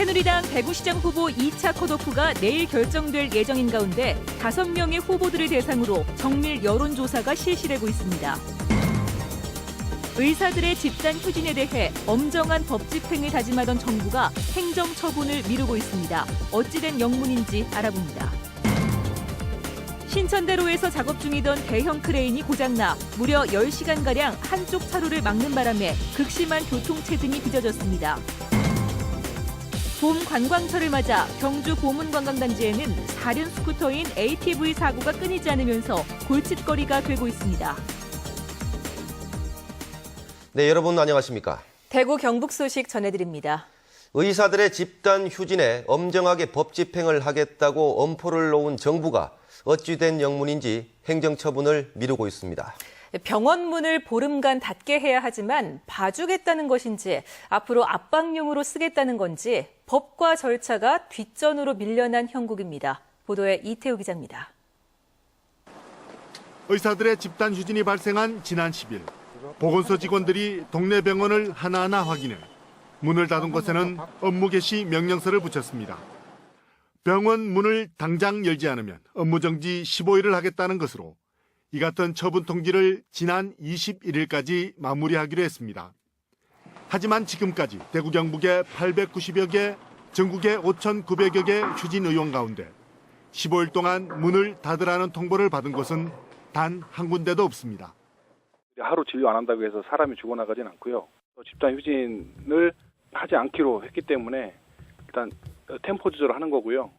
새누리당 대구시장 후보 2차 컷오프가 내일 결정될 예정인 가운데 5명의 후보들을 대상으로 정밀 여론조사가 실시되고 있습니다. 의사들의 집단 휴진에 대해 엄정한 법 집행을 다짐하던 정부가 행정처분을 미루고 있습니다. 어찌된 영문인지 알아봅니다. 신천대로에서 작업 중이던 대형 크레인이 고장나 무려 10시간가량 한쪽 차로를 막는 바람에 극심한 교통체증이 빚어졌습니다. 봄 관광철을 맞아 경주 보문관광단지에는 사륜 스쿠터인 ATV 사고가 끊이지 않으면서 골칫거리가 되고 있습니다. 네, 여러분 안녕하십니까? 대구 경북 소식 전해드립니다. 의사들의 집단 휴진에 엄정하게 법 집행을 하겠다고 엄포를 놓은 정부가 어찌된 영문인지 행정처분을 미루고 있습니다. 병원 문을 보름간 닫게 해야 하지만 봐주겠다는 것인지 앞으로 압박용으로 쓰겠다는 건지 법과 절차가 뒷전으로 밀려난 형국입니다. 보도에 이태우 기자입니다. 의사들의 집단 휴진이 발생한 지난 10일 보건소 직원들이 동네 병원을 하나하나 확인해 문을 닫은 곳에는 업무 개시 명령서를 붙였습니다. 병원 문을 당장 열지 않으면 업무 정지 15일을 하겠다는 것으로 이 같은 처분 통지를 지난 21일까지 마무리하기로 했습니다. 하지만 지금까지 대구 경북의 890여 개, 전국의 5,900여 개 휴진 의원 가운데 15일 동안 문을 닫으라는 통보를 받은 곳은 단 한 군데도 없습니다. 하루 진료 안 한다고 해서 사람이 죽어나가진 않고요. 집단 휴진을 하지 않기로 했기 때문에 일단 템포 조절을 하는 거고요.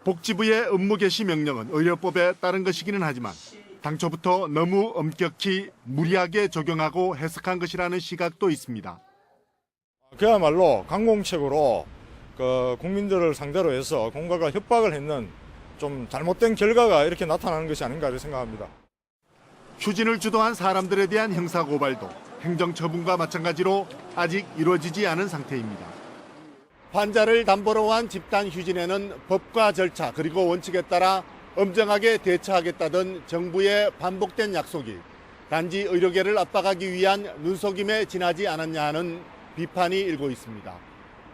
복지부의 업무 개시 명령은 의료법에 따른 것이기는 하지만 당초부터 너무 엄격히 무리하게 적용하고 해석한 것이라는 시각도 있습니다. 그야말로 강공책으로 국민들을 상대로 해서 공가가 협박을 했는 좀 잘못된 결과가 이렇게 나타나는 것이 아닌가 생각합니다. 휴진을 주도한 사람들에 대한 형사고발도 행정처분과 마찬가지로 아직 이루어지지 않은 상태입니다. 환자를 담보로 한 집단 휴진에는 법과 절차 그리고 원칙에 따라 엄정하게 대처하겠다던 정부의 반복된 약속이 단지 의료계를 압박하기 위한 눈속임에 지나지 않았냐 하는 비판이 일고 있습니다.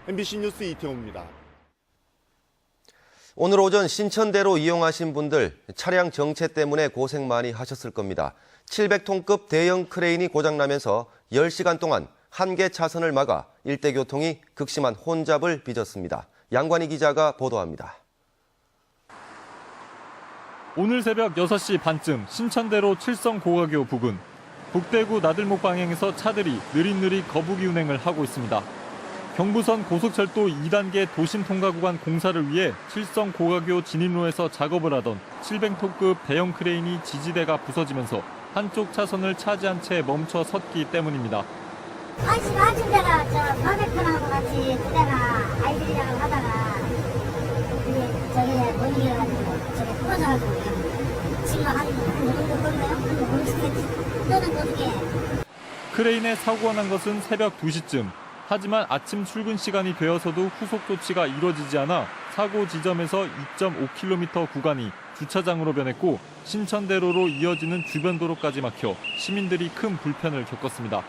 MBC 뉴스 이태호입니다. 오늘 오전 신천대로 이용하신 분들 차량 정체 때문에 고생 많이 하셨을 겁니다. 700톤급 대형 크레인이 고장나면서 10시간 동안 한 개 차선을 막아 일대 교통이 극심한 혼잡을 빚었습니다. 양관희 기자가 보도합니다. 오늘 새벽 6시 반쯤 신천대로 칠성 고가교 부근. 북대구 나들목 방향에서 차들이 느릿느릿 거북이 운행을 하고 있습니다. 경부선 고속철도 2단계 도심 통과 구간 공사를 위해 칠성 고가교 진입로에서 작업을 하던 700톤급 대형 크레인이 지지대가 부서지면서 한쪽 차선을 차지한 채 멈춰 섰기 때문입니다. 아침 내가 바베큐하고 같이 그때가 아이들이랑 하다가 저기 못 이겨가지고 저기 부러져가지고 지금 한 5분 건가요? 너는 어떻게? 크레인에 사고가 난 것은 새벽 2시쯤. 하지만 아침 출근 시간이 되어서도 후속 조치가 이루어지지 않아 사고 지점에서 2.5km 구간이 주차장으로 변했고 신천대로로 이어지는 주변 도로까지 막혀 시민들이 큰 불편을 겪었습니다.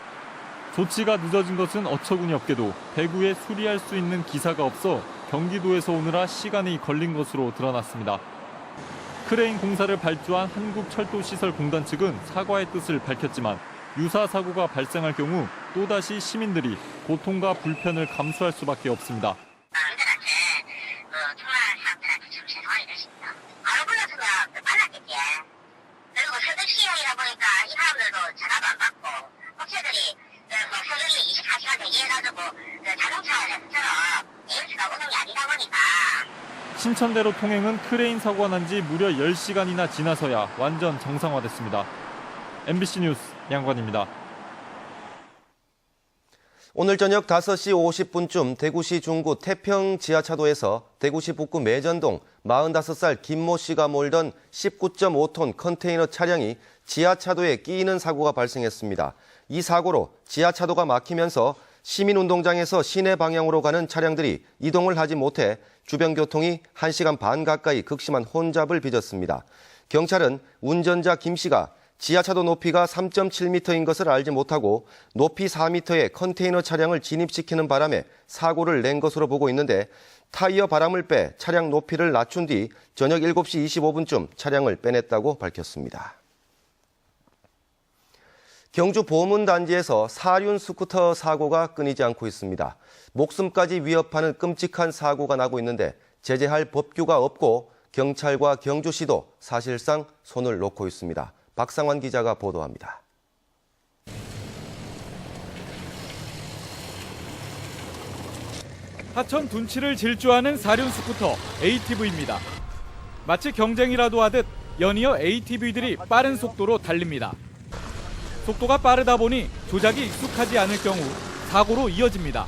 조치가 늦어진 것은 어처구니 없게도 대구에 수리할 수 있는 기사가 없어 경기도에서 오느라 시간이 걸린 것으로 드러났습니다. 크레인 공사를 발주한 한국철도시설공단 측은 사과의 뜻을 밝혔지만 유사 사고가 발생할 경우 또다시 시민들이 고통과 불편을 감수할 수밖에 없습니다. 신천대로 통행은 크레인 사고가 난 지 무려 10시간이나 지나서야 완전 정상화됐습니다. MBC 뉴스 양관입니다. 오늘 저녁 5시 50분쯤 대구시 중구 태평 지하차도에서 대구시 북구 매전동 45살 김모 씨가 몰던 19.5톤 컨테이너 차량이 지하차도에 끼이는 사고가 발생했습니다. 이 사고로 지하차도가 막히면서 시민운동장에서 시내 방향으로 가는 차량들이 이동을 하지 못해 주변 교통이 1시간 반 가까이 극심한 혼잡을 빚었습니다. 경찰은 운전자 김 씨가 지하차도 높이가 3.7m인 것을 알지 못하고 높이 4m의 컨테이너 차량을 진입시키는 바람에 사고를 낸 것으로 보고 있는데 타이어 바람을 빼 차량 높이를 낮춘 뒤 저녁 7시 25분쯤 차량을 빼냈다고 밝혔습니다. 경주 보문단지에서 사륜 스쿠터 사고가 끊이지 않고 있습니다. 목숨까지 위협하는 끔찍한 사고가 나고 있는데 제재할 법규가 없고 경찰과 경주시도 사실상 손을 놓고 있습니다. 박상환 기자가 보도합니다. 하천 둔치를 질주하는 사륜 스쿠터 ATV입니다. 마치 경쟁이라도 하듯 연이어 ATV들이 빠른 속도로 달립니다. 속도가 빠르다 보니 조작이 익숙하지 않을 경우 사고로 이어집니다.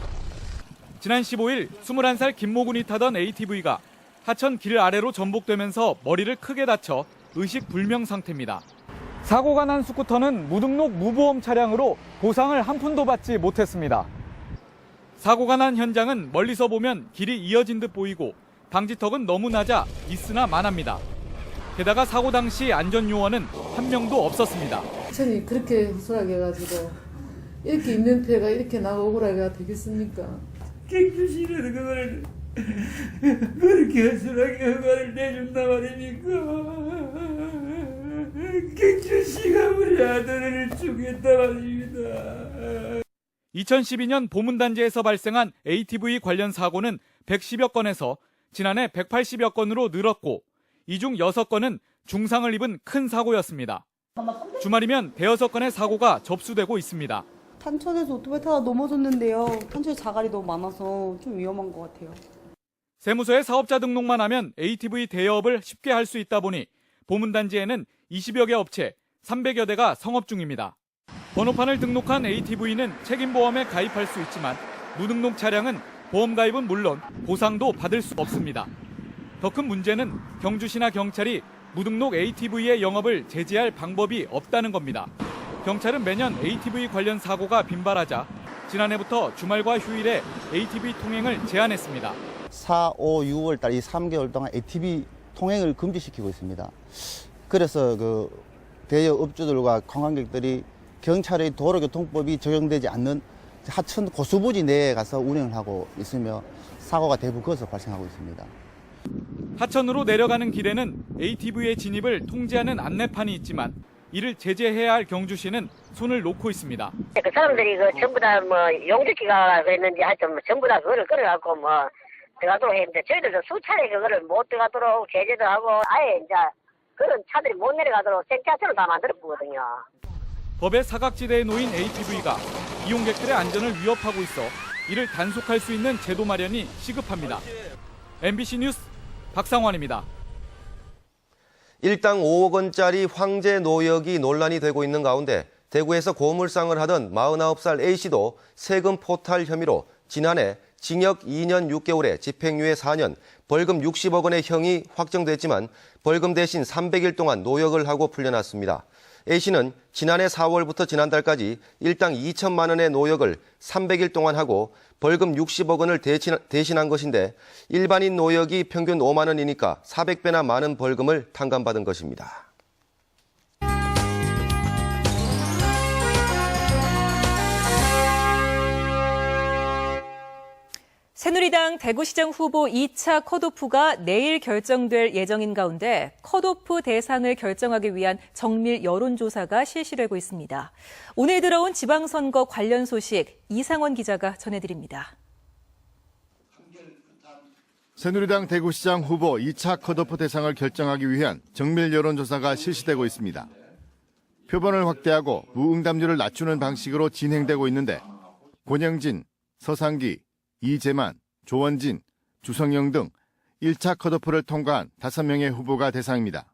지난 15일 21살 김모군이 타던 ATV가 하천 길 아래로 전복되면서 머리를 크게 다쳐 의식불명 상태입니다. 사고가 난 스쿠터는 무등록 무보험 차량으로 보상을 한 푼도 받지 못했습니다. 사고가 난 현장은 멀리서 보면 길이 이어진 듯 보이고 방지턱은 너무 낮아 있으나 마납니다. 게다가 사고 당시 안전요원은 한 명도 없었습니다. 천이 그렇게 허술하게 해가지고 이렇게 인명피해가 이렇게 나고 억울하게 되겠습니까? 경주시는 그걸 그렇게 허술하게 허가를 내준다 말입니까? 경주시가 우리 아들을 죽였다 말입니다. 2012년 보문단지에서 발생한 ATV 관련 사고는 110여 건에서 지난해 180여 건으로 늘었고 이 중 6건은 중상을 입은 큰 사고였습니다. 주말이면 대여섯 건의 사고가 접수되고 있습니다. 탄천에서 오토바이 타다 넘어졌는데요. 탄천에 자갈이 너무 많아서 좀 위험한 것 같아요. 세무서에 사업자 등록만 하면 ATV 대여업을 쉽게 할 수 있다 보니 보문단지에는 20여 개 업체, 300여 대가 성업 중입니다. 번호판을 등록한 ATV는 책임보험에 가입할 수 있지만 무등록 차량은 보험 가입은 물론 보상도 받을 수 없습니다. 더 큰 문제는 경주시나 경찰이 무등록 ATV의 영업을 제재할 방법이 없다는 겁니다. 경찰은 매년 ATV 관련 사고가 빈발하자 지난해부터 주말과 휴일에 ATV 통행을 제한했습니다. 4, 5, 6월 달 이 3개월 동안 ATV 통행을 금지시키고 있습니다. 그래서 그 대여업주들과 관광객들이 경찰의 도로교통법이 적용되지 않는 하천 고수부지 내에 가서 운행을 하고 있으며 사고가 대부분 거기서 발생하고 있습니다. 하천으로 내려가는 길에는 ATV의 진입을 통제하는 안내판이 있지만 이를 제재해야 할 경주시는 손을 놓고 있습니다. 그 사람들이 그 전부 다 뭐 용접기가 그랬는지 하여튼 전부 다 그거를 끌어갖고 뭐 들어가도록 했는데 저희들도 수차례 그거를 못 들어가도록 제재도 하고 아예 이제 그런 차들이 못 내려가도록 생태하천을 다 만들었거든요. 법의 사각지대에 놓인 ATV가 이용객들의 안전을 위협하고 있어 이를 단속할 수 있는 제도 마련이 시급합니다. MBC 뉴스 박상환입니다. 일당 5억 원짜리 황제 노역이 논란이 되고 있는 가운데 대구에서 고물상을 하던 49살 A씨도 세금 포탈 혐의로 지난해 징역 2년 6개월에 집행유예 4년, 벌금 60억 원의 형이 확정됐지만 벌금 대신 300일 동안 노역을 하고 풀려났습니다. A씨는 지난해 4월부터 지난달까지 일당 2천만 원의 노역을 300일 동안 하고 벌금 60억 원을 대신한 것인데 일반인 노역이 평균 5만 원이니까 400배나 많은 벌금을 탕감받은 것입니다. 새누리당 대구시장 후보 2차 컷오프가 내일 결정될 예정인 가운데 컷오프 대상을 결정하기 위한 정밀 여론조사가 실시되고 있습니다. 오늘 들어온 지방선거 관련 소식 이상원 기자가 전해드립니다. 새누리당 대구시장 후보 2차 컷오프 대상을 결정하기 위한 정밀 여론조사가 실시되고 있습니다. 표본을 확대하고 무응답률을 낮추는 방식으로 진행되고 있는데 권영진, 서상기, 이재만, 조원진, 주성영 등 1차 컷오프를 통과한 5명의 후보가 대상입니다.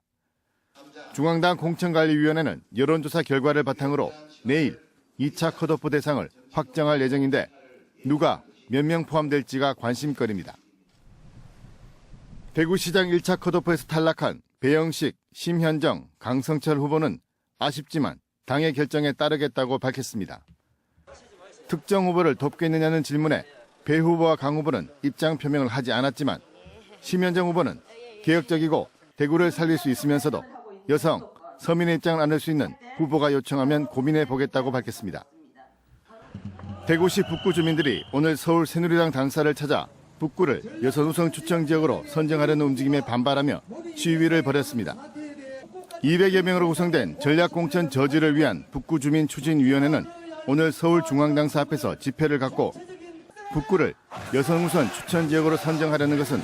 중앙당 공천관리위원회는 여론조사 결과를 바탕으로 내일 2차 컷오프 대상을 확정할 예정인데 누가 몇 명 포함될지가 관심거리입니다. 대구시장 1차 컷오프에서 탈락한 배영식, 심현정, 강성철 후보는 아쉽지만 당의 결정에 따르겠다고 밝혔습니다. 특정 후보를 돕겠느냐는 질문에 배 후보와 강 후보는 입장 표명을 하지 않았지만 심현정 후보는 개혁적이고 대구를 살릴 수 있으면서도 여성, 서민의 입장을 안을 수 있는 후보가 요청하면 고민해 보겠다고 밝혔습니다. 대구시 북구 주민들이 오늘 서울 새누리당 당사를 찾아 북구를 여선 우선 추천 지역으로 선정하려는 움직임에 반발하며 시위를 벌였습니다. 200여 명으로 구성된 전략공천 저지를 위한 북구 주민 추진위원회는 오늘 서울중앙당사 앞에서 집회를 갖고 북구를 여선 우선 추천 지역으로 선정하려는 것은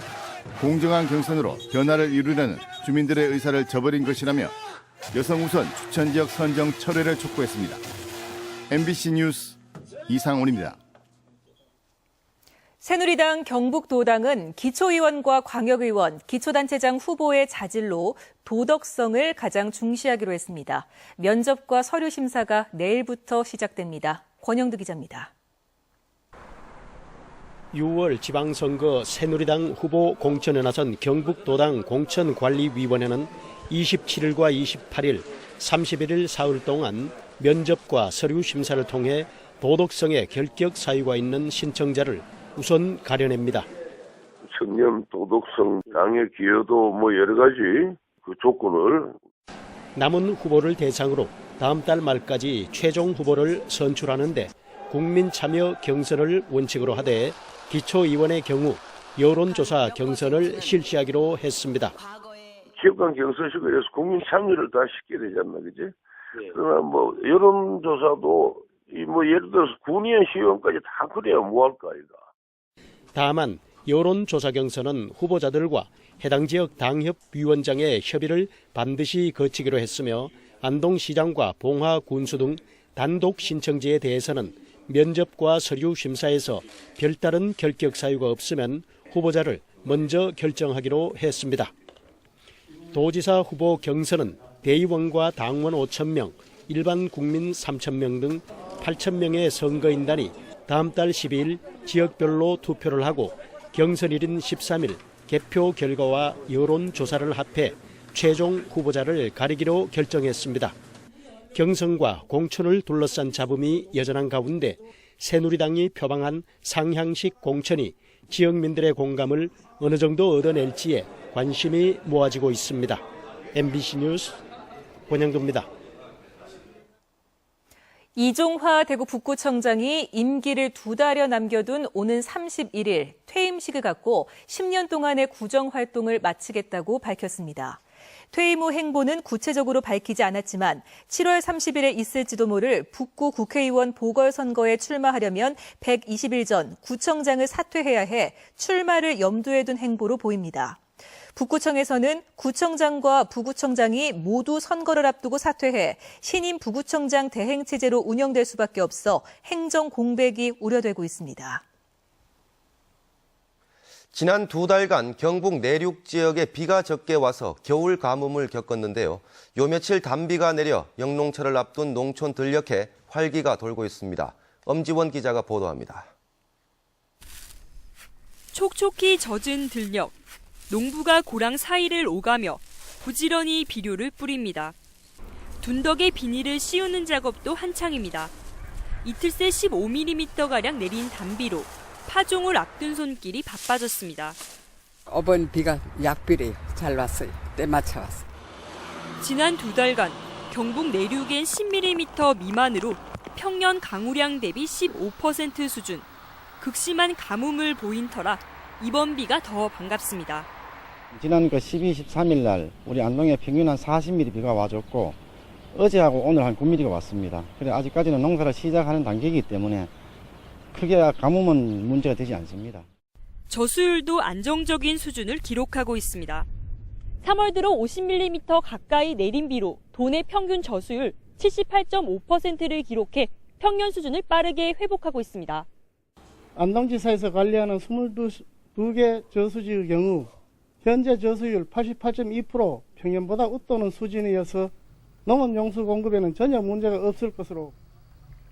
공정한 경선으로 변화를 이루려는 주민들의 의사를 저버린 것이라며 여성 우선 추천 지역 선정 철회를 촉구했습니다. MBC 뉴스 이상훈입니다. 새누리당 경북도당은 기초의원과 광역의원, 기초단체장 후보의 자질로 도덕성을 가장 중시하기로 했습니다. 면접과 서류 심사가 내일부터 시작됩니다. 권영두 기자입니다. 6월 지방선거 새누리당 후보 공천에 나선 경북도당 공천관리위원회는 27일과 28일, 31일 사흘 동안 면접과 서류 심사를 통해 도덕성에 결격 사유가 있는 신청자를 우선 가려냅니다. 청렴, 도덕성, 당의 기여도 여러 가지 그 조건을 남은 후보를 대상으로 다음 달 말까지 최종 후보를 선출하는데 국민 참여 경선을 원칙으로 하되 기초의원의 경우 여론조사 경선을 실시하기로 했습니다. 지역간 경선식을 해서 국민 참여를 다 시켜야 되지 않나, 그지? 그러나 여론조사도 예를 들어서 군의원, 시의원까지 다 그래야 뭐할까, 이거. 다만 여론조사 경선은 후보자들과 해당 지역 당협위원장의 협의를 반드시 거치기로 했으며 안동시장과 봉화군수 등 단독 신청지에 대해서는 면접과 서류 심사에서 별다른 결격 사유가 없으면 후보자를 먼저 결정하기로 했습니다. 도지사 후보 경선은 대의원과 당원 5,000명, 일반 국민 3,000명 등 8,000명의 선거인단이 다음 달 12일 지역별로 투표를 하고 경선일인 13일 개표 결과와 여론조사를 합해 최종 후보자를 가리기로 결정했습니다. 경선과 공천을 둘러싼 잡음이 여전한 가운데 새누리당이 표방한 상향식 공천이 지역민들의 공감을 어느 정도 얻어낼지에 관심이 모아지고 있습니다. MBC 뉴스 권영도입니다. 이종화 대구 북구청장이 임기를 2달여 남겨둔 오는 31일 퇴임식을 갖고 10년 동안의 구정활동을 마치겠다고 밝혔습니다. 퇴임 후 행보는 구체적으로 밝히지 않았지만 7월 30일에 있을지도 모를 북구 국회의원 보궐선거에 출마하려면 120일 전 구청장을 사퇴해야 해 출마를 염두에 둔 행보로 보입니다. 북구청에서는 구청장과 부구청장이 모두 선거를 앞두고 사퇴해 신임 부구청장 대행체제로 운영될 수밖에 없어 행정 공백이 우려되고 있습니다. 지난 2달간 경북 내륙 지역에 비가 적게 와서 겨울 가뭄을 겪었는데요. 요 며칠 단비가 내려 영농철을 앞둔 농촌 들녘에 활기가 돌고 있습니다. 엄지원 기자가 보도합니다. 촉촉히 젖은 들녘. 농부가 고랑 사이를 오가며 부지런히 비료를 뿌립니다. 둔덕에 비닐을 씌우는 작업도 한창입니다. 이틀 새 15mm가량 내린 단비로 파종을 앞둔 손길이 바빠졌습니다. 이번 비가 약비리 잘 왔어요. 때맞춰 왔어요. 지난 2달간 경북 내륙엔 10mm 미만으로 평년 강우량 대비 15% 수준. 극심한 가뭄을 보인 터라 이번 비가 더 반갑습니다. 지난 12, 13일 날 우리 안동에 평균 한 40mm 비가 와줬고 어제하고 오늘 한 9mm가 왔습니다. 그래 아직까지는 농사를 시작하는 단계이기 때문에 크게 가뭄은 문제가 되지 않습니다. 저수율도 안정적인 수준을 기록하고 있습니다. 3월 들어 50mm 가까이 내린 비로 도내 평균 저수율 78.5%를 기록해 평년 수준을 빠르게 회복하고 있습니다. 안동지사에서 관리하는 22개 저수지의 경우 현재 저수율 88.2% 평년보다 웃도는 수준이어서 농업 용수 공급에는 전혀 문제가 없을 것으로.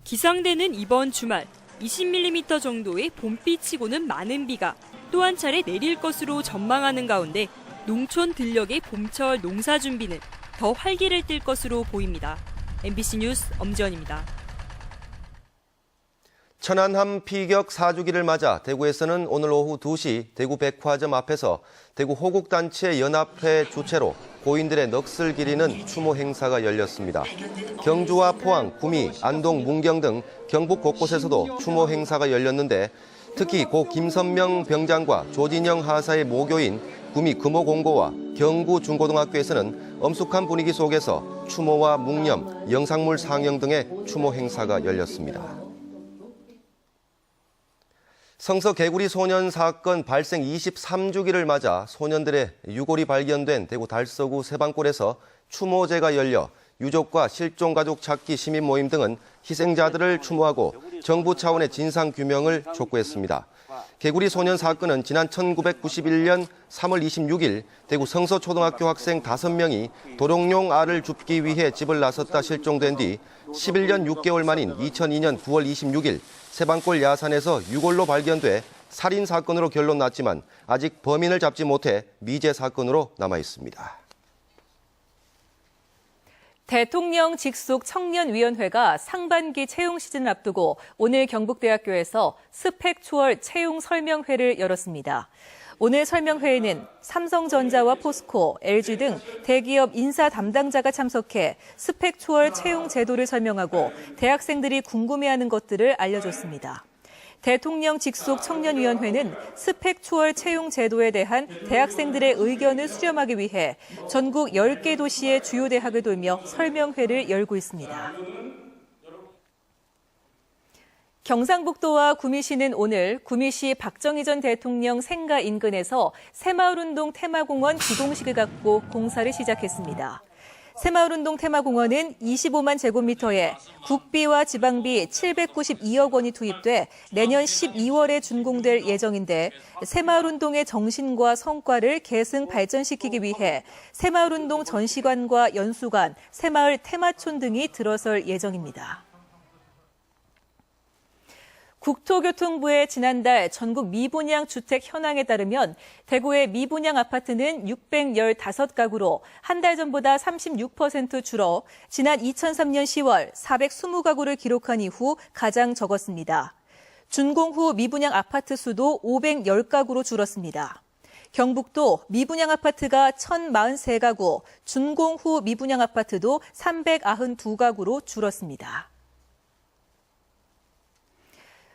기상대는 이번 주말 20mm 정도의 봄비치고는 많은 비가 또 한 차례 내릴 것으로 전망하는 가운데 농촌 들녘의 봄철 농사 준비는 더 활기를 띨 것으로 보입니다. MBC 뉴스 엄지원입니다. 천안함 피격 4주기를 맞아 대구에서는 오늘 오후 2시 대구 백화점 앞에서 대구 호국단체 연합회 주최로 고인들의 넋을 기리는 추모 행사가 열렸습니다. 경주와 포항, 구미, 안동, 문경 등 경북 곳곳에서도 추모 행사가 열렸는데 특히 고 김선명 병장과 조진영 하사의 모교인 구미 금호공고와 경구 중고등학교에서는 엄숙한 분위기 속에서 추모와 묵념, 영상물 상영 등의 추모 행사가 열렸습니다. 성서 개구리 소년 사건 발생 23주기를 맞아 소년들의 유골이 발견된 대구 달서구 세방골에서 추모제가 열려 유족과 실종가족 찾기 시민 모임 등은 희생자들을 추모하고 정부 차원의 진상규명을 촉구했습니다. 개구리 소년 사건은 지난 1991년 3월 26일 대구 성서초등학교 학생 5명이 도롱뇽 알을 줍기 위해 집을 나섰다 실종된 뒤 11년 6개월 만인 2002년 9월 26일 세방골 야산에서 유골로 발견돼 살인 사건으로 결론 났지만 아직 범인을 잡지 못해 미제 사건으로 남아 있습니다. 대통령 직속 청년위원회가 상반기 채용 시즌을 앞두고 오늘 경북대학교에서 스펙 초월 채용 설명회를 열었습니다. 오늘 설명회에는 삼성전자와 포스코, LG 등 대기업 인사 담당자가 참석해 스펙 초월 채용 제도를 설명하고 대학생들이 궁금해하는 것들을 알려줬습니다. 대통령 직속 청년위원회는 스펙 초월 채용 제도에 대한 대학생들의 의견을 수렴하기 위해 전국 10개 도시의 주요 대학을 돌며 설명회를 열고 있습니다. 경상북도와 구미시는 오늘 구미시 박정희 전 대통령 생가 인근에서 새마을운동 테마공원 기공식을 갖고 공사를 시작했습니다. 새마을운동 테마공원은 25만 제곱미터에 국비와 지방비 792억 원이 투입돼 내년 12월에 준공될 예정인데 새마을운동의 정신과 성과를 계승 발전시키기 위해 새마을운동 전시관과 연수관, 새마을 테마촌 등이 들어설 예정입니다. 국토교통부의 지난달 전국 미분양 주택 현황에 따르면 대구의 미분양 아파트는 615가구로 한 달 전보다 36% 줄어 지난 2003년 10월 420가구를 기록한 이후 가장 적었습니다. 준공 후 미분양 아파트 수도 510가구로 줄었습니다. 경북도 미분양 아파트가 1043가구, 준공 후 미분양 아파트도 392가구로 줄었습니다.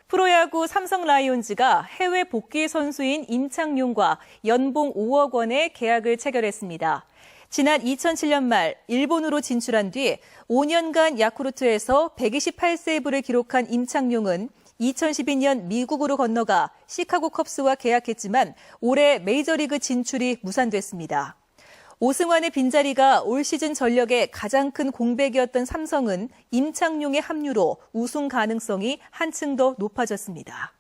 프로야구 삼성 라이온즈가 해외 복귀 선수인 임창용과 연봉 5억 원의 계약을 체결했습니다. 지난 2007년 말 일본으로 진출한 뒤 5년간 야쿠르트에서 128세이브를 기록한 임창용은 2012년 미국으로 건너가 시카고 컵스와 계약했지만 올해 메이저리그 진출이 무산됐습니다. 오승환의 빈자리가 올 시즌 전력의 가장 큰 공백이었던 삼성은 임창용의 합류로 우승 가능성이 한층 더 높아졌습니다.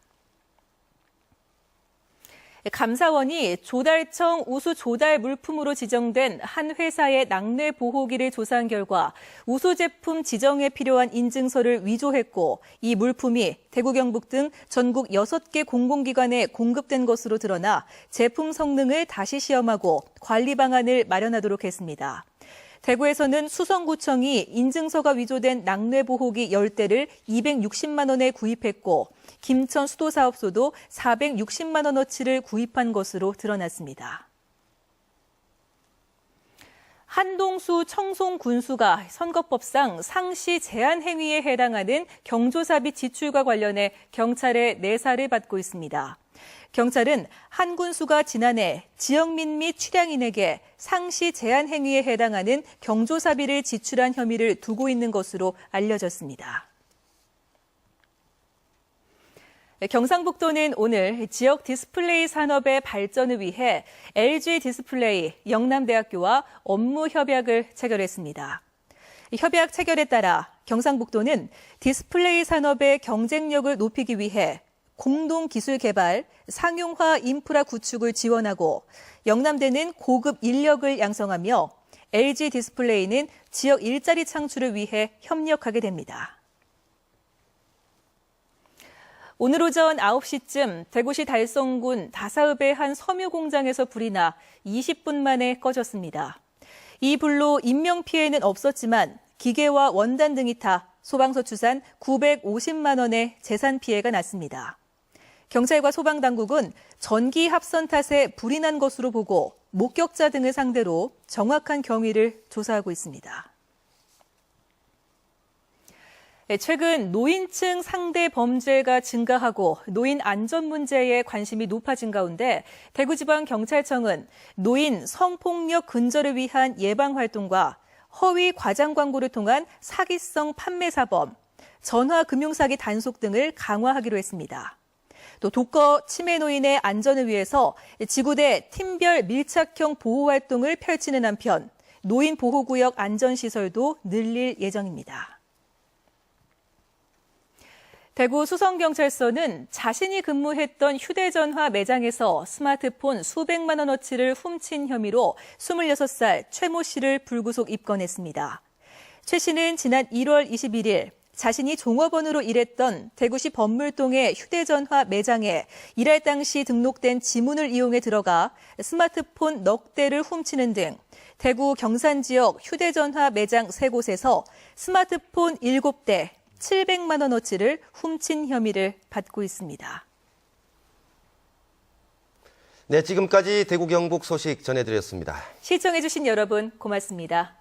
감사원이 조달청 우수 조달 물품으로 지정된 한 회사의 낙뢰 보호기를 조사한 결과 우수 제품 지정에 필요한 인증서를 위조했고 이 물품이 대구 경북 등 전국 6개 공공기관에 공급된 것으로 드러나 제품 성능을 다시 시험하고 관리 방안을 마련하도록 했습니다. 대구에서는 수성구청이 인증서가 위조된 낙뢰 보호기 10대를 260만 원에 구입했고 김천 수도사업소도 460만 원어치를 구입한 것으로 드러났습니다. 한동수 청송군수가 선거법상 상시 제한 행위에 해당하는 경조사비 지출과 관련해 경찰의 내사를 받고 있습니다. 경찰은 한 군수가 지난해 지역민 및 취량인에게 상시 제한 행위에 해당하는 경조사비를 지출한 혐의를 두고 있는 것으로 알려졌습니다. 경상북도는 오늘 지역 디스플레이 산업의 발전을 위해 LG 디스플레이, 영남대학교와 업무 협약을 체결했습니다. 협약 체결에 따라 경상북도는 디스플레이 산업의 경쟁력을 높이기 위해 공동 기술 개발, 상용화 인프라 구축을 지원하고 영남대는 고급 인력을 양성하며 LG 디스플레이는 지역 일자리 창출을 위해 협력하게 됩니다. 오늘 오전 9시쯤 대구시 달성군 다사읍의 한 섬유 공장에서 불이 나 20분 만에 꺼졌습니다. 이 불로 인명피해는 없었지만 기계와 원단 등이 타 소방서 추산 950만 원의 재산 피해가 났습니다. 경찰과 소방당국은 전기 합선 탓에 불이 난 것으로 보고 목격자 등을 상대로 정확한 경위를 조사하고 있습니다. 최근 노인층 상대 범죄가 증가하고 노인 안전 문제에 관심이 높아진 가운데 대구지방경찰청은 노인 성폭력 근절을 위한 예방활동과 허위 과장 광고를 통한 사기성 판매 사범, 전화 금융사기 단속 등을 강화하기로 했습니다. 또 독거 치매 노인의 안전을 위해서 지구대 팀별 밀착형 보호 활동을 펼치는 한편 노인 보호구역 안전시설도 늘릴 예정입니다. 대구 수성경찰서는 자신이 근무했던 휴대전화 매장에서 스마트폰 수백만 원어치를 훔친 혐의로 26살 최모 씨를 불구속 입건했습니다. 최 씨는 지난 1월 21일 자신이 종업원으로 일했던 대구시 범물동의 휴대전화 매장에 일할 당시 등록된 지문을 이용해 들어가 스마트폰 넉 대를 훔치는 등 대구 경산 지역 휴대전화 매장 3곳에서 스마트폰 7대, 700만 원어치를 훔친 혐의를 받고 있습니다. 네, 지금까지 대구 경북 소식 전해드렸습니다. 시청해주신 여러분 고맙습니다.